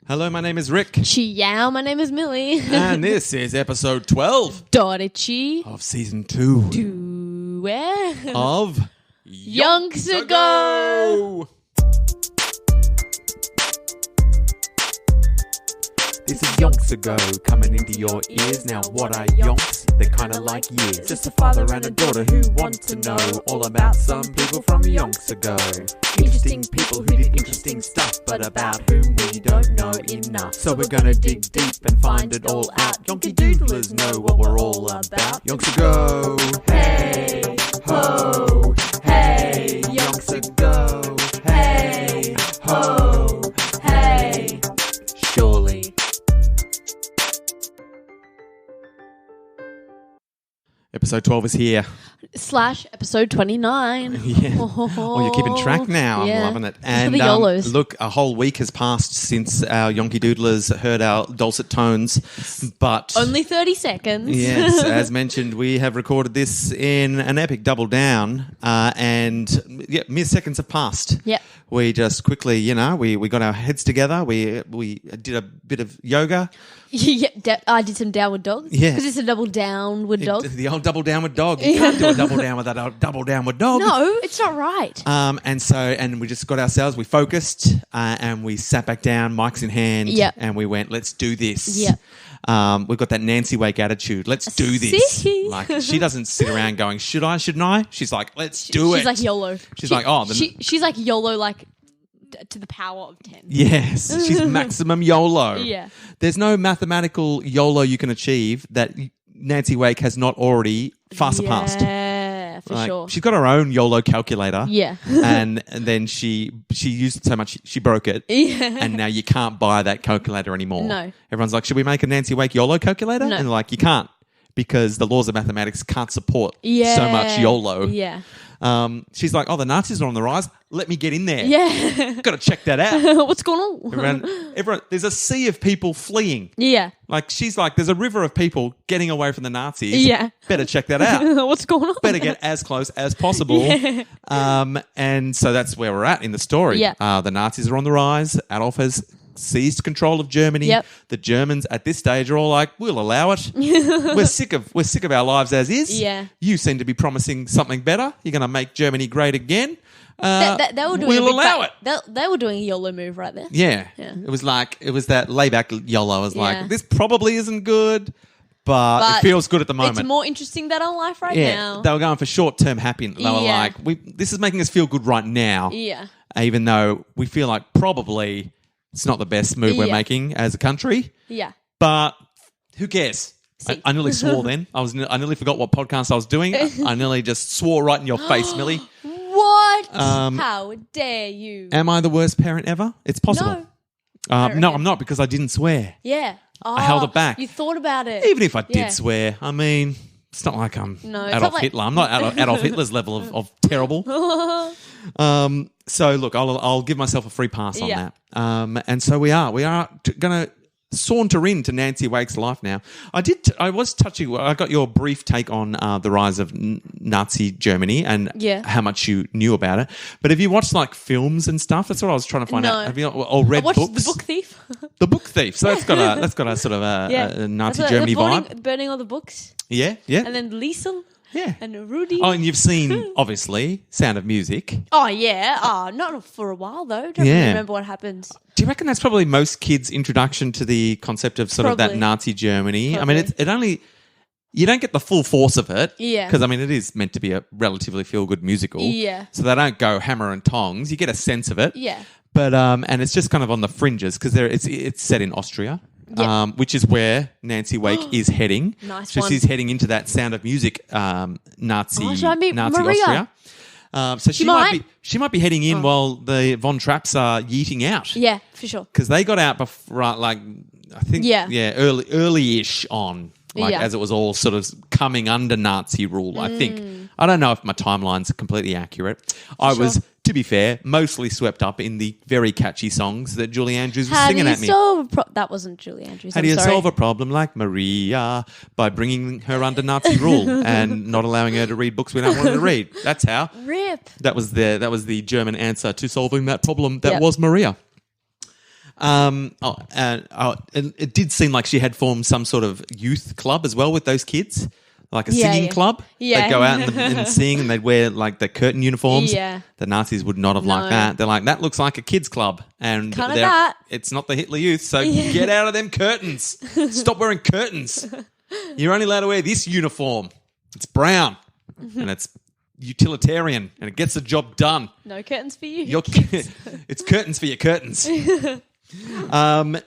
Hello, my name is Rick. Chiao, my name is Millie. And this is episode 12 Dorichi. of season 2 of Yonks Ago. This is Yonks Ago coming into your ears. Now, what are yonks? They're kind of like years. Just a father and a daughter who want to know all about some people from Yonks Ago. Interesting people who did interesting stuff, but about whom we don't know enough. So we're gonna dig deep and find it all out. Yonky doodlers know what we're all about. Yonks Ago. Hey, ho, hey, Yonks Ago. Hey, ho, hey, surely. Episode 12 is here. / episode 29. Yeah. Oh, you're keeping track now. Yeah. I'm loving it. And the YOLOs. look, a whole week has passed since our Yonky Doodlers heard our dulcet tones. But Only 30 seconds. yes, as mentioned, we have recorded this in an epic double down. And mere seconds have passed. Yep. We just quickly, we got our heads together. We did a bit of yoga. I did some downward dog. Yeah. Because it's a double downward dog. The old double downward dog. You can't do a double down without a double downward dog. No, it's not right. And we just got ourselves, we focused, and we sat back down, mics in hand, Yep. and we went, let's do this. Yep. We've got that Nancy Wake attitude. Let's do this. See? Like, she doesn't sit around going, should I, shouldn't I? She's like, let's do it. She's like YOLO. She's like, oh. She's like YOLO, like to the power of 10. Yes, she's maximum YOLO. Yeah. There's no mathematical YOLO you can achieve that Nancy Wake has not already far surpassed. Yeah, for sure. She's got her own YOLO calculator. Yeah. and then she used it so much she broke it. Yeah. And now you can't buy that calculator anymore. No. Everyone's like, should we make a Nancy Wake YOLO calculator? No. And they're like, you can't, because the laws of mathematics can't support so much YOLO. Yeah. She's like, oh, the Nazis are on the rise. Let me get in there. Yeah. Got to check that out. What's going on? Everyone, there's a sea of people fleeing. Yeah. Like, she's like, there's a river of people getting away from the Nazis. Yeah. Better check that out. What's going on? Better get as close as possible. Yeah. And so that's where we're at in the story. Yeah. The Nazis are on the rise. Adolf has seized control of Germany. Yep. The Germans at this stage are all like, we'll allow it. we're sick of our lives as is. Yeah. You seem to be promising something better. You're going to make Germany great again. They were doing we'll allow it. They were doing a YOLO move right there. Yeah. Yeah. It was that layback YOLO. I was Yeah. like, this probably isn't good, but it feels good at the moment. It's more interesting than our life right now. They were going for short-term happiness. They were like, this is making us feel good right now. Yeah. Even though we feel like probably it's not the best move we're making as a country. Yeah. But who cares? See. I nearly swore then. I nearly forgot what podcast I was doing. I nearly just swore right in your face, Millie. What? How dare you? Am I the worst parent ever? It's possible. No, I'm not, because I didn't swear. Yeah. I held it back. You thought about it. Even if I did swear, I mean, it's not like I'm Adolf Hitler. I'm not Adolf Hitler's level of terrible. So look, I'll give myself a free pass on that. And so we are going to saunter into Nancy Wake's life now. I got your brief take on the rise of Nazi Germany and how much you knew about it. But have you watched like films and stuff? That's what I was trying to find out. Have you read books? The Book Thief. The Book Thief. So that's got a sort of a Nazi Germany vibe. Burning all the books. Yeah. And then Liesel. Yeah. And Rudy. Oh, and you've seen, obviously, Sound of Music. Oh, yeah. Oh, not for a while, though. Don't really remember what happens. Do you reckon that's probably most kids' introduction to the concept of sort of that Nazi Germany? Probably. I mean, you don't get the full force of it. Yeah. Because, I mean, it is meant to be a relatively feel-good musical. Yeah. So they don't go hammer and tongs. You get a sense of it. Yeah. But, and it's just kind of on the fringes because it's set in Austria. Yep. Which is where Nancy Wake is heading. Nice so one. she's heading into that Sound of Music Nazi should I meet Maria? Austria. So she might be heading in while the Von Trapps are yeeting out. Yeah, for sure. Because they got out before, I think, early-ish on, as it was all sort of coming under Nazi rule, I think. I don't know if my timeline's completely accurate. I was, to be fair, mostly swept up in the very catchy songs that Julie Andrews was singing at me. That wasn't Julie Andrews. How do you solve a problem like Maria? By bringing her under Nazi rule and not allowing her to read books we don't want her to read. That's how. Rip. That was the German answer to solving that problem. That was Maria. It did seem like she had formed some sort of youth club as well with those kids, like a singing club. Yeah. They'd go out and sing, and they'd wear like the curtain uniforms. Yeah. The Nazis would not have liked that. They're like, that looks like a kids club, and Kind of that. It's not the Hitler Youth, so get out of them curtains. Stop wearing curtains. You're only allowed to wear this uniform. It's brown, and it's utilitarian, and it gets the job done. No curtains for you. It's curtains for your curtains. And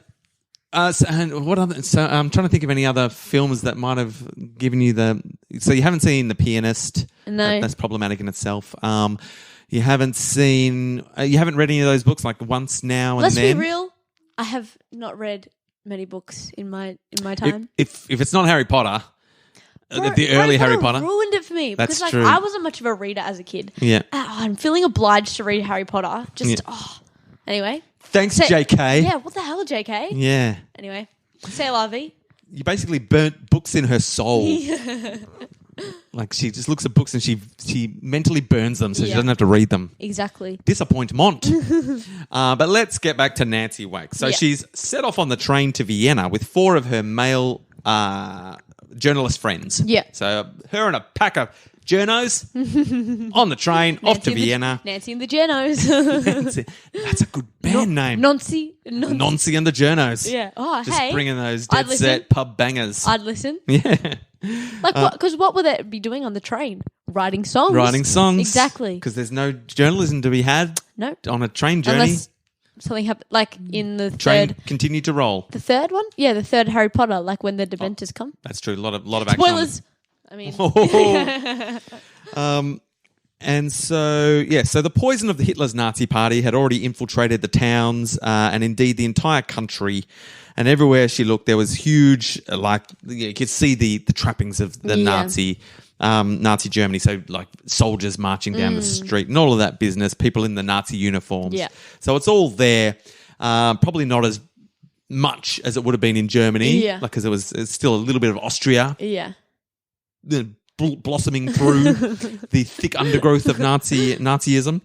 what other? So I'm trying to think of any other films that might have given you the. So you haven't seen The Pianist. No, that's problematic in itself. You haven't seen. You haven't read any of those books, like Once, Now, and Let's Then. be real. I have not read many books in my time. If it's not Harry Potter. The early Harry Potter ruined it for me That's because true. I wasn't much of a reader as a kid. Yeah, I'm feeling obliged to read Harry Potter. Anyway. Thanks, JK. Yeah, what the hell, JK? Yeah. Anyway, say la vie. You basically burnt books in her soul. Like she just looks at books and she mentally burns them so she doesn't have to read them. Exactly. Disappointment. But let's get back to Nancy Wake. So she's set off on the train to Vienna with 4 of her male journalist friends. Yeah. So her and a pack of journos on the train off to Vienna. Nancy and the Journos. Nancy. That's a good band name. Nancy Nancy and the Journos. Yeah. Oh, Just hey. bringing those dead set pub bangers. I'd listen. Yeah. Like what? Because what would they be doing on the train? Writing songs. Exactly. Because there's no journalism to be had. No. On a train journey. Unless something happened, like in the train third. continued to roll. The third one? Yeah, the third Harry Potter. Like when the Dementors come. That's true. A lot of action. Spoilers. I mean. And so the poison of the Hitler's Nazi Party had already infiltrated the towns and indeed the entire country. And everywhere she looked, there was huge, you could see the trappings of the Nazi Germany. So like soldiers marching down the street and all of that business, people in the Nazi uniforms. Yeah. So it's all there. Probably not as much as it would have been in Germany. Yeah. Because it's still a little bit of Austria. Yeah. Blossoming through the thick undergrowth of Nazism.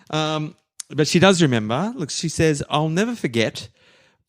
But she does remember, look, she says, I'll never forget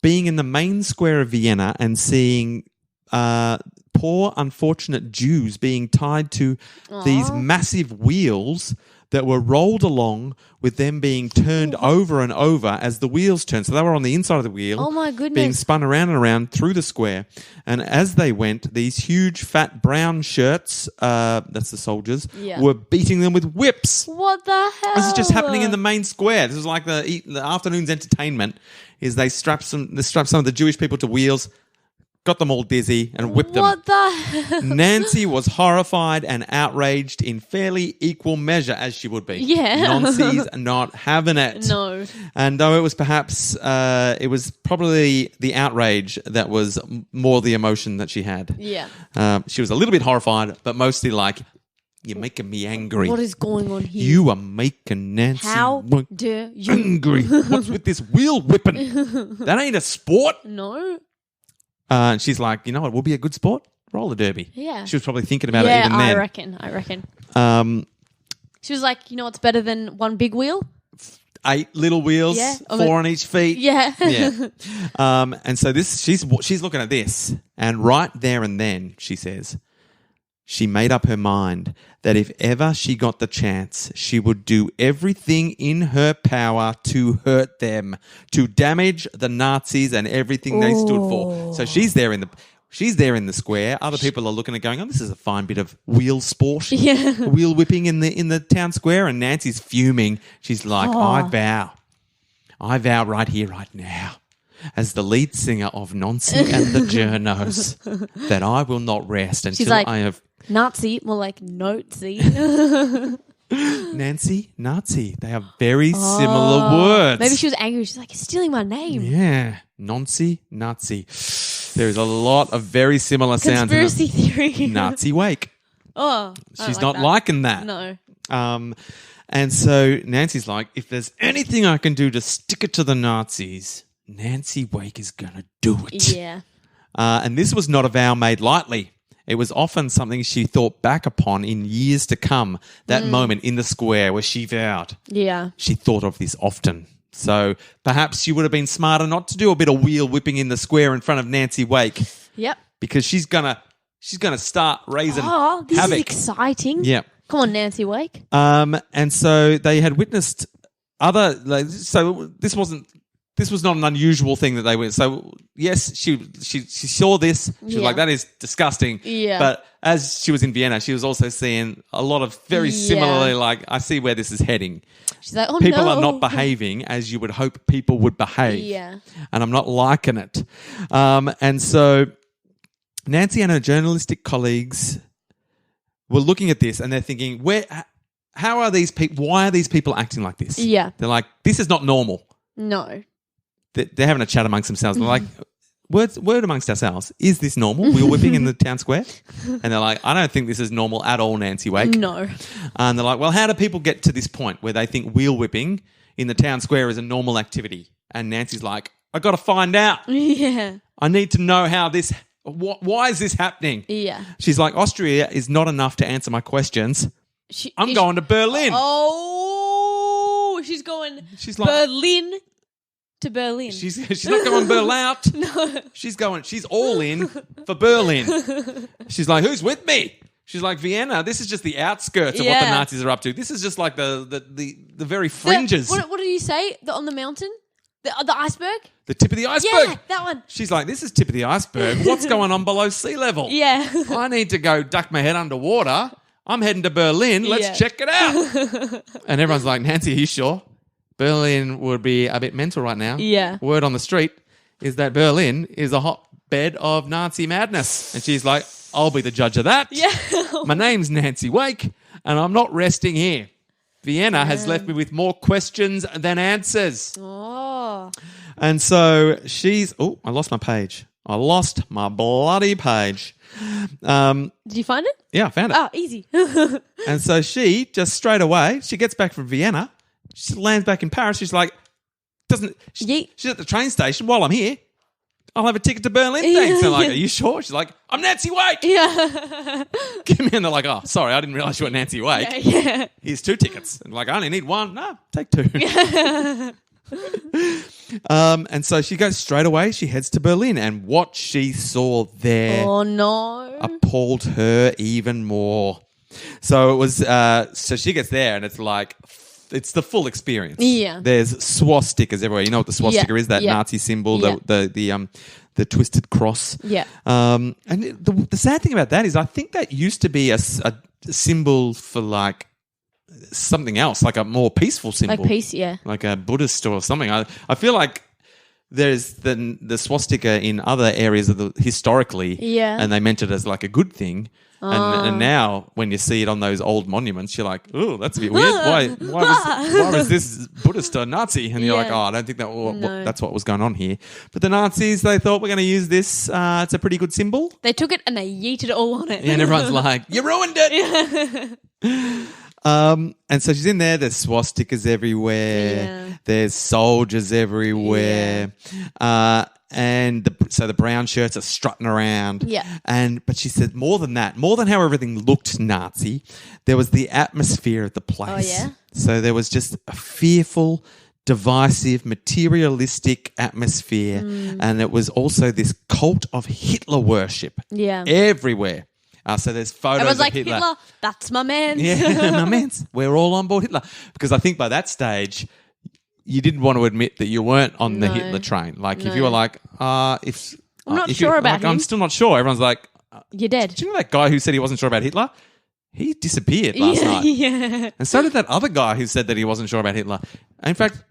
being in the main square of Vienna and seeing poor, unfortunate Jews being tied to these massive wheels that were rolled along with them being turned over and over as the wheels turned. So they were on the inside of the wheel. Oh, my goodness. Being spun around and around through the square. And as they went, these huge, fat, brown shirts, that's the soldiers, were beating them with whips. What the hell? This is just happening in the main square. This is like the afternoon's entertainment, is they strap some of the Jewish people to wheels, got them all dizzy and whipped them. What the hell? Nancy was horrified and outraged in fairly equal measure, as she would be. Yeah. Nancy's not having it. No. And though it was perhaps, it was probably the outrage that was more the emotion that she had. Yeah. She was a little bit horrified, but mostly like, you're making me angry. What is going on here? You are making Nancy dare you? angry. What's with this wheel whipping? That ain't a sport. No. And she's like, you know what would be a good sport? Roller derby. Yeah. She was probably thinking about it even then. I reckon. She was like, you know what's better than one big wheel? 8 little wheels, 4 on each feet. Yeah. Yeah. And so she's looking at this, and right there and then, she says, she made up her mind that if ever she got the chance, she would do everything in her power to hurt them, to damage the Nazis and everything they stood for. So she's there in the square. Other people are looking at going, oh, this is a fine bit of wheel sport. Yeah. Wheel whipping in the town square. And Nancy's fuming. She's like, I vow right here, right now, as the lead singer of Nancy and the Journos, that I will not rest until I have... Nazi, more like Notsy. Nancy, Nazi. They are very similar words. Maybe she was angry. She's like, you're stealing my name. Yeah. Nancy, Nazi. There's a lot of very similar sounds. Conspiracy theory. Nazi Wake. Oh. She's not liking that. No. And so Nancy's like, if there's anything I can do to stick it to the Nazis, Nancy Wake is going to do it. Yeah. And this was not a vow made lightly. It was often something she thought back upon in years to come, that moment in the square where she vowed. Yeah. She thought of this often. So perhaps she would have been smarter not to do a bit of wheel whipping in the square in front of Nancy Wake. Yep. Because she's gonna start raising havoc. This is exciting. Yeah. Come on, Nancy Wake. And so they had witnessed so this was not an unusual thing that they went. So yes, she saw this. She was like, that is disgusting. Yeah. But as she was in Vienna, she was also seeing a lot of very similarly, like, I see where this is heading. She's like, oh, people no. are not behaving as you would hope people would behave. Yeah. And I'm not liking it. And so Nancy and her journalistic colleagues were looking at this and they're thinking, how are these people, why are these people acting like this? Yeah. They're like, this is not normal. No. They're having a chat amongst themselves. They're like, word amongst ourselves, is this normal? Wheel whipping in the town square? And they're like, I don't think this is normal at all, Nancy Wake. No. And they're like, well, how do people get to this point where they think wheel whipping in the town square is a normal activity? And Nancy's like, I got to find out. Yeah. I need to know how this, why is this happening? Yeah. She's like, Austria is not enough to answer my questions. I'm going to Berlin. Oh, she's going She's like, Berlin to Berlin. She's not going Berlout. No. She's all in for Berlin. She's like, who's with me? She's like, Vienna, this is just the outskirts of what the Nazis are up to. This is just like the very fringes. What did you say? On the mountain? The iceberg? The tip of the iceberg. Yeah, that one. She's like, this is tip of the iceberg. What's going on below sea level? Yeah. I need to go duck my head underwater. I'm heading to Berlin. Let's check it out. And everyone's like, Nancy, are you sure? Berlin would be a bit mental right now. Yeah. Word on the street is that Berlin is a hotbed of Nazi madness. And she's like, I'll be the judge of that. Yeah. My name's Nancy Wake, and I'm not resting here. Vienna has left me with more questions than answers. Oh. And so she's... Oh, I lost my page. I lost my bloody page. Did you find it? Yeah, I found it. Oh, easy. And so she just straight away, she gets back from Vienna. She lands back in Paris. She's like, she's at the train station while I'm here. I'll have a ticket to Berlin. Thanks. They're like, are you sure? She's like, I'm Nancy Wake. Yeah. Give me, and they're like, oh, sorry, I didn't realize you were Nancy Wake. Yeah. Here's 2 tickets. And like, I only need 1. No, take 2. And so she goes straight away. She heads to Berlin, and what she saw there, oh no, appalled her even more. So it was. So she gets there, and it's like. It's the full experience. Yeah. There's swastikas everywhere. You know what the swastika is? That Nazi symbol, the twisted cross. Yeah. And the sad thing about that is I think that used to be a symbol for like something else, like a more peaceful symbol. Like peace, yeah. Like a Buddhist or something. I feel like there's the swastika in other areas of historically. Yeah. And they meant it as like a good thing. And now, when you see it on those old monuments, you're like, "Oh, that's a bit weird. Why was this Buddhist or Nazi?" And you're like, "Oh, I don't think that's what was going on here." But the Nazis, they thought we're going to use this. It's a pretty good symbol. They took it and they yeeted it all on it. And everyone's like, "You ruined it." And so she's in there. There's swastikas everywhere. Yeah. There's soldiers everywhere. Yeah. And so the brown shirts are strutting around. Yeah. But she said more than that, more than how everything looked Nazi, there was the atmosphere of the place. Oh, yeah? So there was just a fearful, divisive, materialistic atmosphere. And it was also this cult of Hitler worship. Yeah. Everywhere. So there's photos Everyone's like, of Hitler. That's my man. Yeah, my mans. We're all on board Hitler. Because I think by that stage... you didn't want to admit that you weren't on the Hitler train. Like, if you were like, I'm not sure about him. I'm still not sure. Everyone's like, you're dead. Do you know that guy who said he wasn't sure about Hitler? He disappeared last night. Yeah. And so did that other guy who said that he wasn't sure about Hitler. In fact,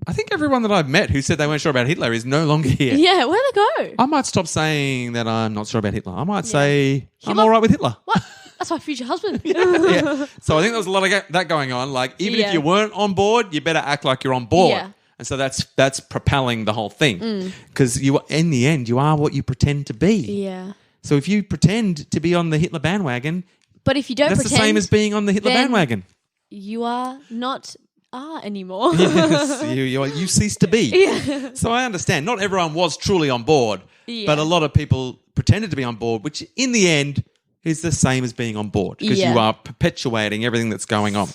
I think everyone that I've met who said they weren't sure about Hitler is no longer here. Yeah, where'd they go? I might stop saying that I'm not sure about Hitler. I might say I'm Hitler? all right with Hitler. What? That's my future husband. Yeah. So I think there was a lot of that going on. Like, even if you weren't on board, you better act like you're on board. Yeah. And so that's propelling the whole thing. Because you, in the end, you are what you pretend to be. Yeah. So if you pretend to be on the Hitler bandwagon, but if you don't that's pretend, the same as being on the Hitler bandwagon. You are not anymore. Yes, you cease to be. Yeah. So I understand. Not everyone was truly on board, but a lot of people pretended to be on board, which in the end is the same as being on board because you are perpetuating everything that's going on.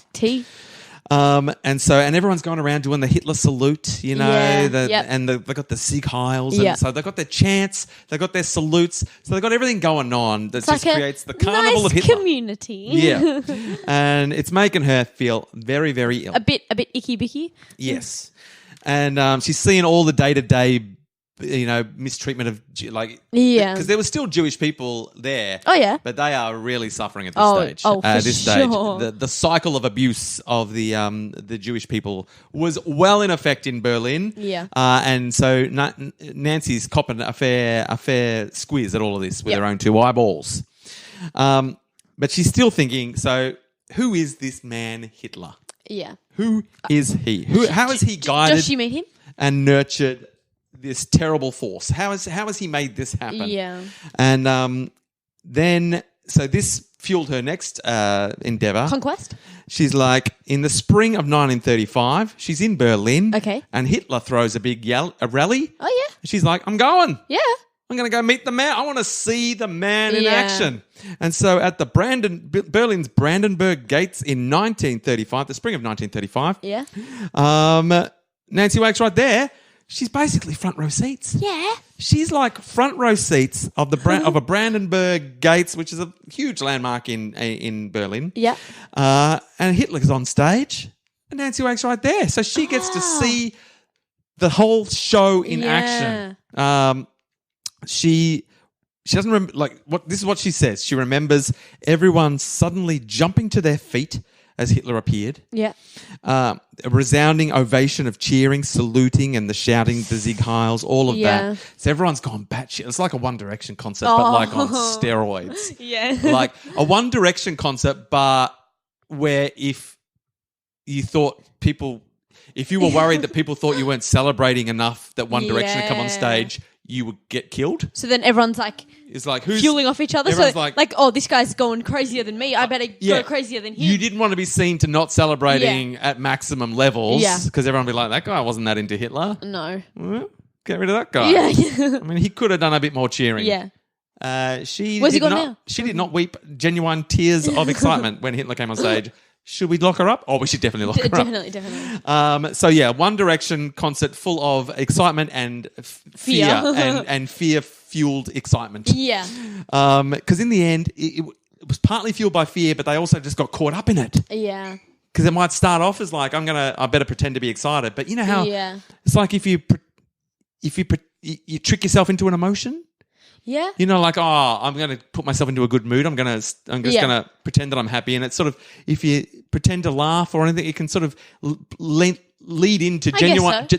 And everyone's going around doing the Hitler salute, you know, Yeah, and they've got the Sieg Heils, Yeah. and so they've got their chants, they've got their salutes, so they've got everything going on that just like creates the a carnival nice of Hitler. community. Yeah, and it's making her feel very, very ill. a bit icky bicky. Yes, and she's seeing all the day-to-day, mistreatment of because there were still Jewish people there. Oh yeah. But they are really suffering at this stage. Oh, for At this stage, sure. the cycle of abuse of the Jewish people was well in effect in Berlin. Yeah. And so Nancy's copping a fair squiz at all of this with her own two eyeballs. But she's still thinking. So, who is this man Hitler? Yeah. Who is he? How is he guided Does she meet him? and nurtured this terrible force? How has he made this happen? Yeah. And then this fueled her next endeavor. Conquest? She's like, in the spring of 1935, she's in Berlin. Okay. And Hitler throws a big rally. Oh yeah. She's like, I'm going. Yeah. I'm going to go meet the man. I want to see the man in Yeah. action. And so at the Berlin's Brandenburg Gates in 1935, the spring of 1935, Yeah. Nancy Wake's right there. She's basically front row seats. Yeah. She's like front row seats of of a Brandenburg Gates, which is a huge landmark in Berlin. Yeah. And Hitler's on stage, and Nancy Wake's right there, so she gets to see the whole show in action. She doesn't remember this is what she says. She remembers everyone suddenly jumping to their feet as Hitler appeared. Yeah. A resounding ovation of cheering, saluting, and the shouting, the Sieg Heils, all of that. So everyone's gone batshit. It's like a One Direction concert, but like on steroids. Yeah. Like a One Direction concert, but where if you were worried that people thought you weren't celebrating enough that One Direction had come on stage, you would get killed. So then everyone's like, it's like who's fueling off each other. So everyone's like, oh, this guy's going crazier than me. I better go crazier than him. You didn't want to be seen to not celebrating at maximum levels. Yeah. Because everyone would be like, that guy wasn't that into Hitler. No. Well, get rid of that guy. Yeah. I mean, he could have done a bit more cheering. Yeah. Where's he did gone not, now? She did not weep genuine tears of excitement when Hitler came on stage. Should we lock her up? Oh, we should definitely lock her Definitely. up. So, One Direction concert full of excitement and fear and fear-fueled excitement. Yeah. Because in the end, it was partly fueled by fear, but they also just got caught up in it. Yeah. Because it might start off as like, I better pretend to be excited. But you know how it's like if you trick yourself into an emotion. Yeah. You know, like, I'm going to put myself into a good mood. I'm just going to pretend that I'm happy. And it's sort of, if you pretend to laugh or anything, it can sort of lead into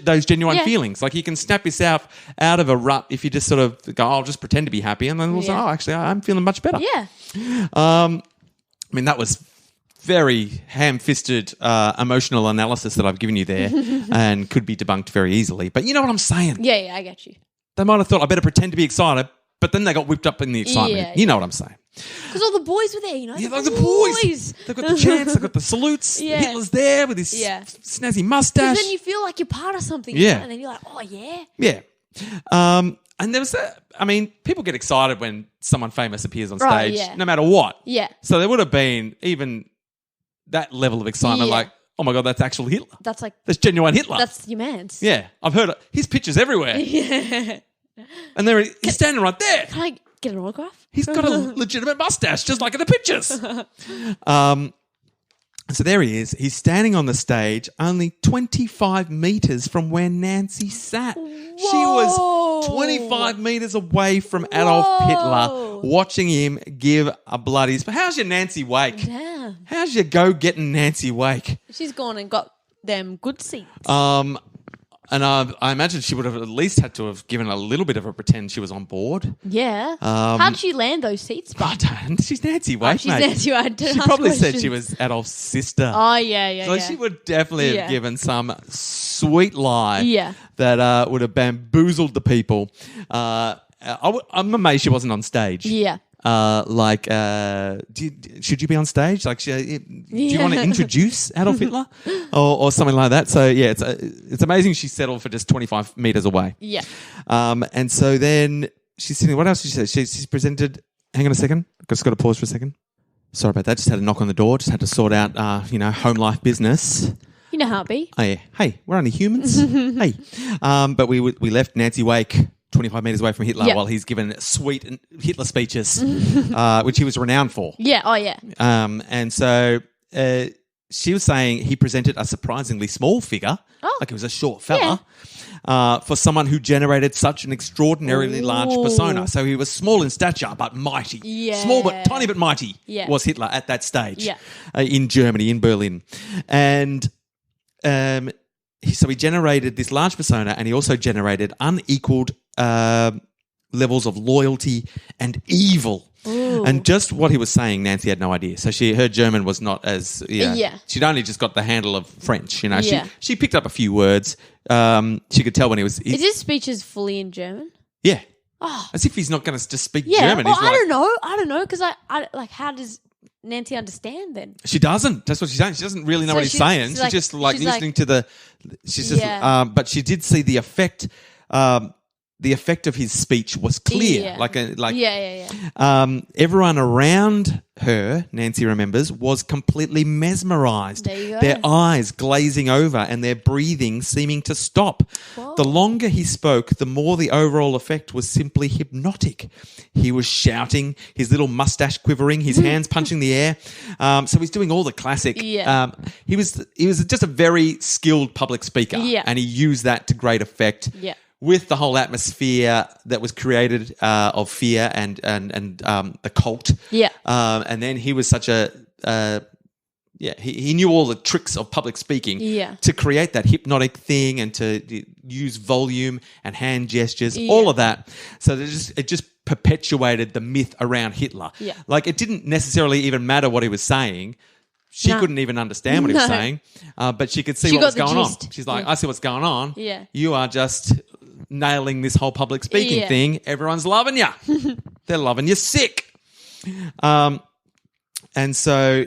those genuine feelings. Like you can snap yourself out of a rut if you just sort of go, I'll just pretend to be happy. And then also, actually, I'm feeling much better. Yeah. I mean, that was very ham-fisted emotional analysis that I've given you there and could be debunked very easily. But you know what I'm saying? Yeah, I get you. They might have thought, I better pretend to be excited, but then they got whipped up in the excitement. Yeah, you know what I'm saying? Because all the boys were there, you know? Yeah, like the boys. They've got the chants, they've got the salutes. Yeah. Hitler's there with his snazzy mustache. Because then you feel like you're part of something. Yeah. You know? And then you're like, oh, yeah. Yeah. And there was people get excited when someone famous appears on stage, no matter what. Yeah. So there would have been even that level of excitement, like, oh my God, that's actual Hitler. That's genuine Hitler. That's your man's. Yeah. I've heard his picture's everywhere. Yeah. And he's standing right there. Can I get an autograph? He's got a legitimate mustache, just like in the pictures. So there he is. He's standing on the stage only 25 metres from where Nancy sat. Whoa. She was 25 metres away from Adolf Hitler, watching him give a bloody... How's your Nancy Wake? Damn. How's your go-getting Nancy Wake? She's gone and got them good seats. And I imagine she would have at least had to have given a little bit of a pretend she was on board. Yeah. How did she land those seats? She's Nancy Wake, she's Nancy Wake. She probably said she was Adolf's sister. Oh, yeah. So she would definitely have given some sweet lie that would have bamboozled the people. I'm amazed she wasn't on stage. Yeah. Should you be on stage? Like, do you want to introduce Adolf Hitler or something like that? So yeah, it's amazing she settled for just 25 meters away. Yeah. And so then she's sitting. What else did she say? She's presented. Hang on a second. I've just got to pause for a second. Sorry about that. Just had a knock on the door. Just had to sort out, home life business. You know how it be. Oh, yeah. Hey, we're only humans. Hey. But we left Nancy Wake 25 metres away from Hitler while he's given sweet Hitler speeches, which he was renowned for. Yeah. Oh, yeah. And so she was saying he presented a surprisingly small figure, like he was a short fella, for someone who generated such an extraordinarily large persona. So he was small in stature, but mighty. Yeah. Small but tiny but mighty was Hitler at that stage in Germany, in Berlin. And so he generated this large persona, and he also generated unequaled levels of loyalty and evil. Ooh. And just what he was saying, Nancy had no idea. So her German was not as she'd only just got the handle of French. She picked up a few words. She could tell when he was. Is his speeches fully in German? Yeah. Oh. As if he's not going to just speak German. Well, I don't know because I like, how does Nancy understand then? She doesn't. That's what she's saying. She doesn't really know what he's saying. She's just listening to the. She's just. But she did see the effect. The effect of his speech was clear. Everyone around her, Nancy remembers, was completely mesmerised. There you go. Their eyes glazing over and their breathing seeming to stop. Whoa. The longer he spoke, the more the overall effect was simply hypnotic. He was shouting, his little mustache quivering, his hands punching the air. So he's doing all the classic. Yeah. He was just a very skilled public speaker, and he used that to great effect. Yeah. With the whole atmosphere that was created of fear and the cult. Yeah. And then he was such a he knew all the tricks of public speaking to create that hypnotic thing and to use volume and hand gestures, all of that. So it just perpetuated the myth around Hitler. Yeah. Like, it didn't necessarily even matter what he was saying. She couldn't even understand what he was saying, but she could see what was going on. She's like, I see what's going on. Yeah. You are just nailing this whole public speaking thing. Everyone's loving you. They're loving you sick. And so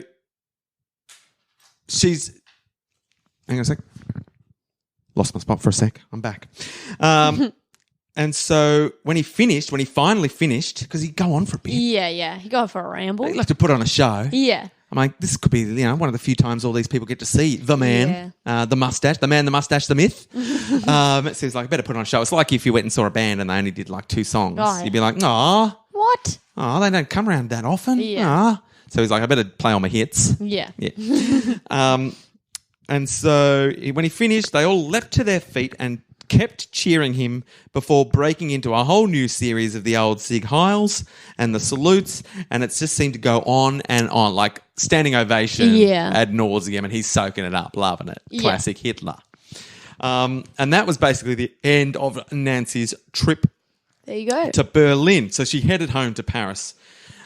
she's... Hang on a sec. Lost my spot for a sec. I'm back. And so when he finally finished, because he'd go on for a bit. Yeah. He'd go on for a ramble. He'd like to put on a show. Yeah. I'm like, this could be, one of the few times all these people get to see the man, the mustache, the myth. So he's like, I better put on a show. It's like if you went and saw a band and they only did like 2 songs. Oh, you'd be like, aw. What? Oh, they don't come around that often. Yeah. Aw. So he's like, I better play all my hits. Yeah. And so when he finished, they all leapt to their feet and kept cheering him before breaking into a whole new series of the old Sieg Heils and the salutes, and it just seemed to go on and on, like standing ovation ad nauseum, and he's soaking it up, loving it. Classic Hitler. And that was basically the end of Nancy's trip to Berlin. So she headed home to Paris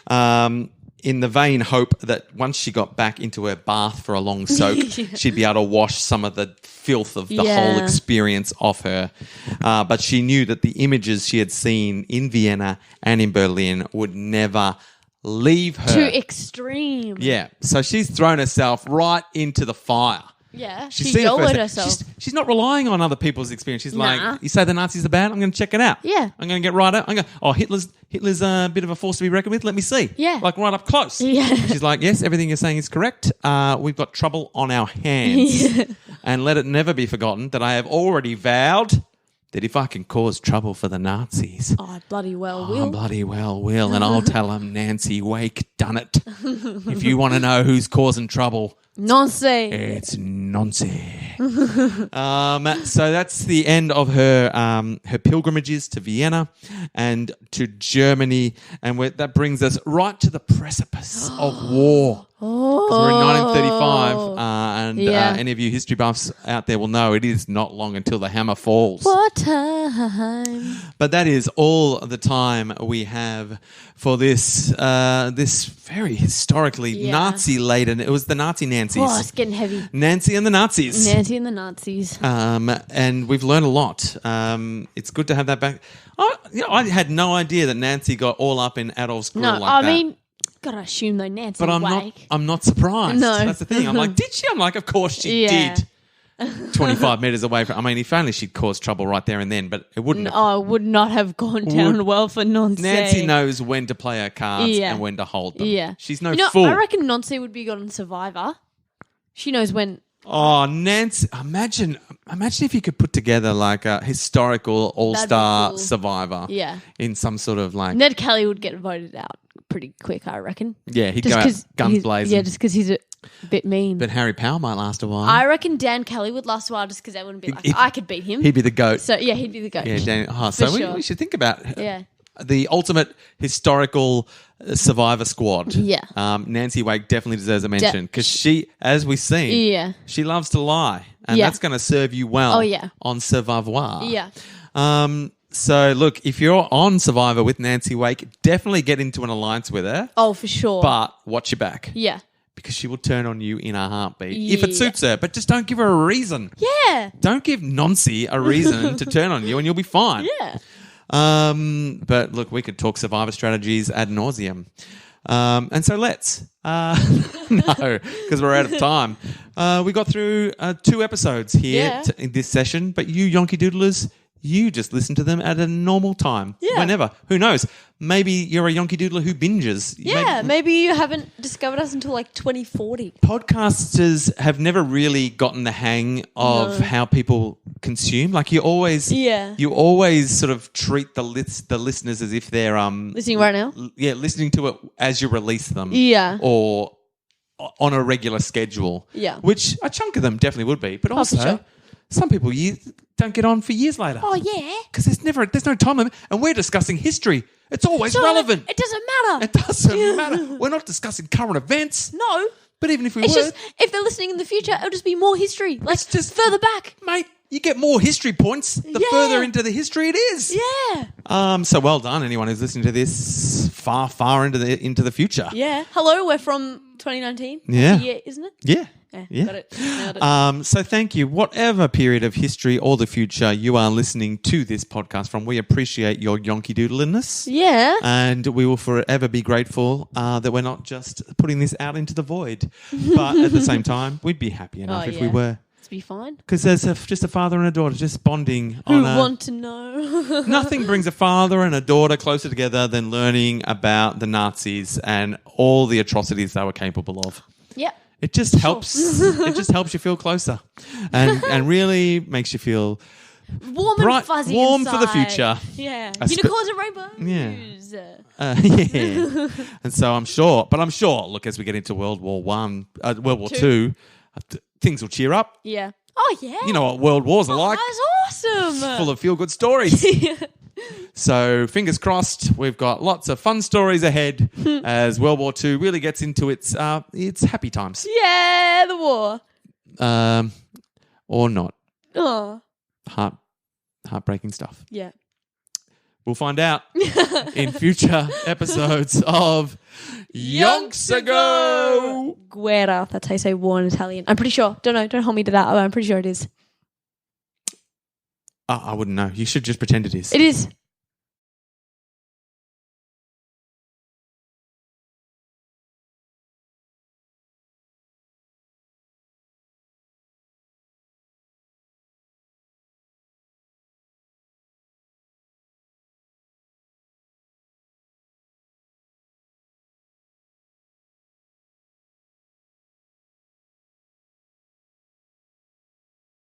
in the vain hope that once she got back into her bath for a long soak, she'd be able to wash some of the filth of the whole experience off her. But she knew that the images she had seen in Vienna and in Berlin would never leave her. Too extreme. Yeah. So she's thrown herself right into the fire. Yeah, she YOLO'd herself. She's not relying on other people's experience. She's like, you say the Nazis are bad? I'm going to check it out. Yeah. I'm going to get right up. Hitler's a bit of a force to be reckoned with. Let me see. Yeah. Like right up close. Yeah. She's like, yes, everything you're saying is correct. We've got trouble on our hands. Yeah. And let it never be forgotten that I have already vowed that if I can cause trouble for the Nazis... I bloody well will. I bloody well will. And I'll tell them Nancy Wake done it. If you want to know who's causing trouble... Nonce. It's nonce. So that's the end of her pilgrimages to Vienna and to Germany, and that brings us right to the precipice of war. Oh. We're in 1935, and any of you history buffs out there will know it is not long until the hammer falls. What time? But that is all the time we have for this this very historically Nazi-laden. It was the Nazi Nancies. Oh, it's getting heavy. Nancy and the Nazis. Nancy and the Nazis. And we've learned a lot. It's good to have that back. I had no idea that Nancy got all up in Adolf's grill like that. I mean... Gotta assume though, Nancy. But I'm not surprised. No, that's the thing. I'm like, did she? I'm like, of course she did. 25 metres away from... I mean, if only she'd caused trouble right there and then, but it wouldn't have. Oh, it would not have gone down well for Nancy. Nancy knows when to play her cards and when to hold them. Yeah. She's no fool. I reckon Nancy would be good on Survivor. She knows when... Oh, Nancy, imagine if you could put together like a historical all-star cool. Survivor. Yeah. In some sort of like... Ned Kelly would get voted out pretty quick, I reckon. Yeah, he'd go out guns blazing. Yeah, just because he's a bit mean. But Harry Powell might last a while. I reckon Dan Kelly would last a while just because they wouldn't be like, I could beat him. He'd be the GOAT. So, yeah, he'd be the GOAT. Yeah, so sure. we should think about Yeah. the ultimate historical Survivor squad. Yeah. Nancy Wake definitely deserves a mention because she, as we've seen, she loves to lie. And that's going to serve you well on Survivor. Yeah. So, look, if you're on Survivor with Nancy Wake, definitely get into an alliance with her. Oh, for sure. But watch your back. Yeah. Because she will turn on you in a heartbeat if it suits her. But just don't give her a reason. Yeah. Don't give Nancy a reason to turn on you and you'll be fine. Yeah. But look, we could talk Survivor strategies ad nauseum. And so let's. No, because we're out of time. We got through 2 episodes here in this session, but you Yonky Doodlers, you just listen to them at a normal time. Yeah. Whenever. Who knows? Maybe you're a Yonky Doodler who binges. Yeah, maybe you haven't discovered us until like 2040. Podcasters have never really gotten the hang of how people consume. Like you always sort of treat the listeners as if they're listening right now. Yeah, listening to it as you release them. Yeah, or on a regular schedule. Yeah, which a chunk of them definitely would be, but also some people don't get on for years later. Oh yeah, because there's no time limit, and we're discussing history. It's always relevant. It doesn't matter. It doesn't matter. We're not discussing current events. No. But even if we were... just, if they're listening in the future, it'll just be more history. Like, it's just further back. Mate, you get more history points the further into the history it is. Yeah. So well done, anyone who's listening to this far into the future. Yeah. Hello, we're from 2019. Yeah. That's the year, isn't it? Yeah. Yeah. Got it. Nailed it. So thank you. Whatever period of history or the future you are listening to this podcast from, we appreciate your yonky doodliness. Yeah. And we will forever be grateful that we're not just putting this out into the void. But at the same time, we'd be happy enough if we were. It'd be fine. Because there's just a father and a daughter just bonding. Who want to know? Nothing brings a father and a daughter closer together than learning about the Nazis and all the atrocities they were capable of. Yep. It just helps. It just helps you feel closer, and really makes you feel warm and fuzzy, warm inside. for the future. Yeah, unicorns and rainbows. Yeah. And so I'm sure. Look, as we get into World War II, things will cheer up. Yeah. Oh yeah. You know what world wars are like. That's awesome. Full of feel good stories. So fingers crossed, we've got lots of fun stories ahead as World War II really gets into its happy times. Yeah, the war. Or not. Oh. Heartbreaking stuff. Yeah. We'll find out in future episodes of Yonks Ago. Guerra. That's how you say war in Italian. I'm pretty sure. Don't know. Don't hold me to that. I'm pretty sure it is. I wouldn't know. You should just pretend it is. It is.